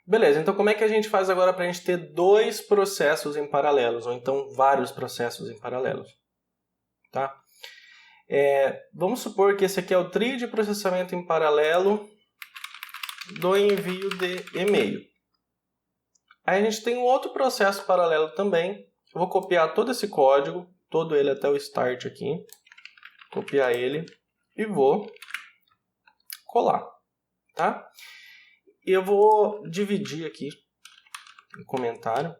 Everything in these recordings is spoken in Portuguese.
Beleza, então como é que a gente faz agora para a gente ter dois processos em paralelos, ou então vários processos em paralelos? Tá? Vamos supor que esse aqui é o trio de processamento em paralelo do envio de e-mail. Aí a gente tem um outro processo paralelo também. Eu vou copiar todo esse código, todo ele até o start aqui. Copiar ele e vou colar. Tá? E eu vou dividir aqui o comentário.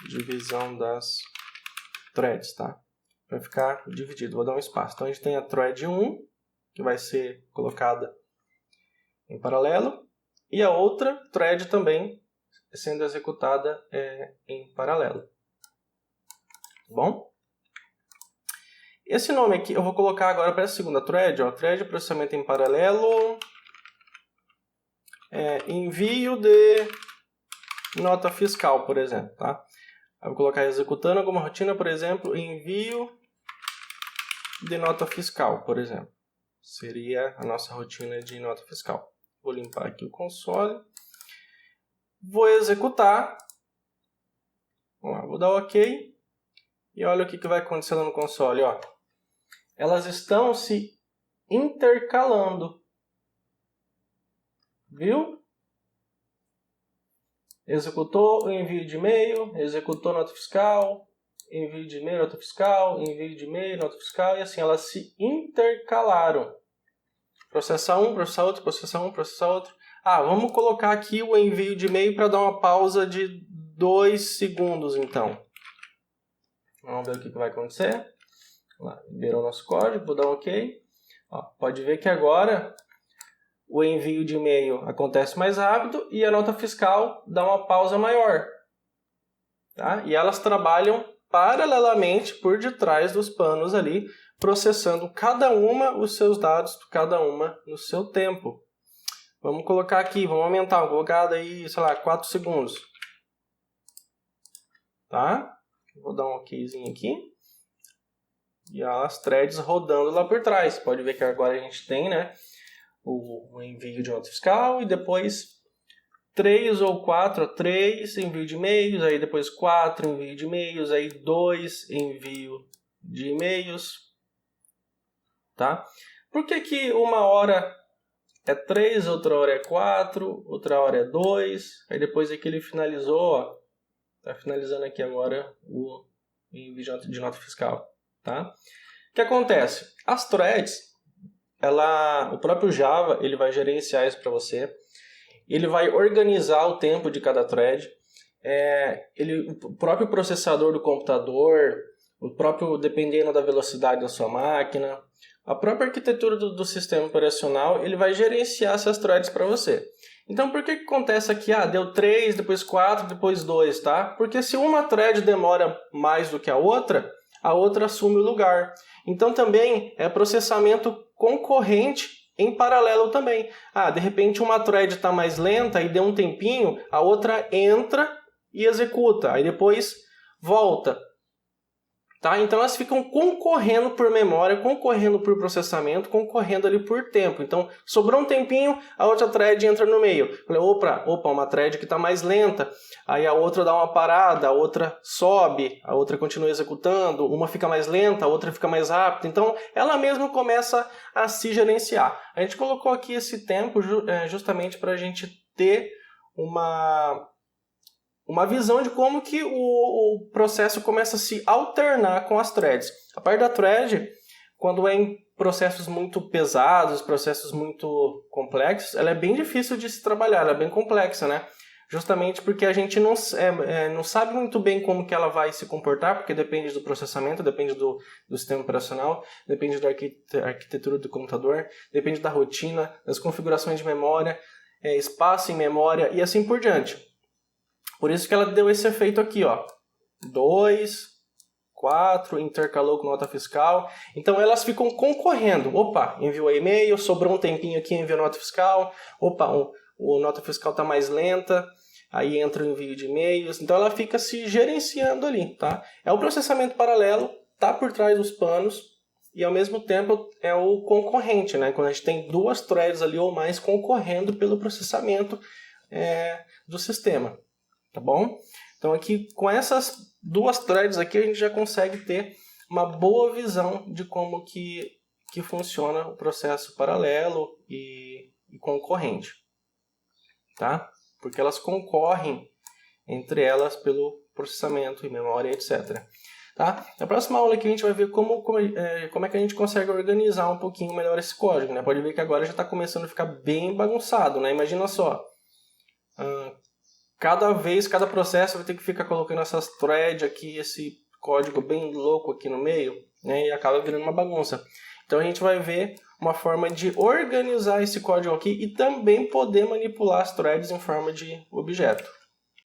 Divisão das threads, tá? Para ficar dividido. Vou dar um espaço. Então a gente tem a thread 1, que vai ser colocada em paralelo, e a outra thread também sendo executada em paralelo. Tá bom? Esse nome aqui eu vou colocar agora para a segunda thread, ó, thread de processamento em paralelo, envio de nota fiscal, por exemplo, tá? Eu vou colocar executando alguma rotina, por exemplo, envio de nota fiscal, por exemplo. Seria a nossa rotina de nota fiscal. Vou limpar aqui o console. Vou executar. Vamos lá, vou dar OK. E olha o que vai acontecendo no console. Ó. Elas estão se intercalando. Viu? Executou o envio de e-mail, executou nota fiscal, envio de e-mail, nota fiscal, envio de e-mail, nota fiscal, e assim elas se intercalaram. Processar um, processar outro, processar um, processar outro. Vamos colocar aqui o envio de e-mail para dar uma pausa de 2 segundos, então. Vamos ver o que vai acontecer. Lá, liberou o nosso código, vou dar um OK. Ó, pode ver que agora o envio de e-mail acontece mais rápido e a nota fiscal dá uma pausa maior. Tá? E elas trabalham paralelamente por detrás dos panos ali, processando cada uma os seus dados, cada uma no seu tempo. Vamos colocar aqui, vamos aumentar, vou colocar daí, sei lá, 4 segundos. Tá? Vou dar um OKzinho aqui. E as threads rodando lá por trás. Pode ver que agora a gente tem, né, o envio de nota fiscal e depois 3 ou 4, 3 envio de e-mails, aí depois 4 envio de e-mails, aí 2 envio de e-mails, tá? Por que uma hora é 3, outra hora é 4, outra hora é 2, aí depois aqui ele finalizou, ó, tá finalizando aqui agora o envio de nota fiscal, tá? O que acontece? As threads, o próprio Java, ele vai gerenciar isso para você. Ele vai organizar o tempo de cada thread. O próprio processador do computador, dependendo da velocidade da sua máquina, a própria arquitetura do sistema operacional, ele vai gerenciar essas threads para você. Então, por que acontece aqui? Deu 3, depois 4, depois 2, tá? Porque se uma thread demora mais do que a outra assume o lugar. Então, também é processamento concorrente em paralelo também. De repente uma thread está mais lenta e deu um tempinho, a outra entra e executa, aí depois volta. Tá? Então elas ficam concorrendo por memória, concorrendo por processamento, concorrendo ali por tempo. Então sobrou um tempinho, a outra thread entra no meio. Falei, opa, uma thread que está mais lenta. Aí a outra dá uma parada, a outra sobe, a outra continua executando, uma fica mais lenta, a outra fica mais rápida. Então ela mesma começa a se gerenciar. A gente colocou aqui esse tempo justamente para a gente ter uma visão de como que o processo começa a se alternar com as threads. A parte da thread, quando é em processos muito pesados, processos muito complexos, ela é bem difícil de se trabalhar, ela é bem complexa, né? Justamente porque a gente não sabe muito bem como que ela vai se comportar, porque depende do processamento, depende do sistema operacional, depende da arquitetura do computador, depende da rotina, das configurações de memória, espaço em memória e assim por diante. Por isso que ela deu esse efeito aqui, ó. 2, 4, intercalou com nota fiscal. Então elas ficam concorrendo. Opa, enviou e-mail, sobrou um tempinho aqui, enviou nota fiscal. Opa, o nota fiscal está mais lenta. Aí entra o envio de e-mails. Então ela fica se gerenciando ali, tá? É o processamento paralelo, tá por trás dos panos. e ao mesmo tempo é o concorrente, né? Quando a gente tem duas threads ali ou mais concorrendo pelo processamento do sistema, tá bom? Então aqui com essas duas threads aqui a gente já consegue ter uma boa visão de como que funciona o processo paralelo e concorrente, tá? Porque elas concorrem entre elas pelo processamento e memória, etc. Tá? Na próxima aula aqui a gente vai ver como é que a gente consegue organizar um pouquinho melhor esse código, né? Pode ver que agora já está começando a ficar bem bagunçado, né? Imagina só, cada processo vai ter que ficar colocando essas threads aqui, esse código bem louco aqui no meio, né? E acaba virando uma bagunça. Então a gente vai ver uma forma de organizar esse código aqui e também poder manipular as threads em forma de objeto.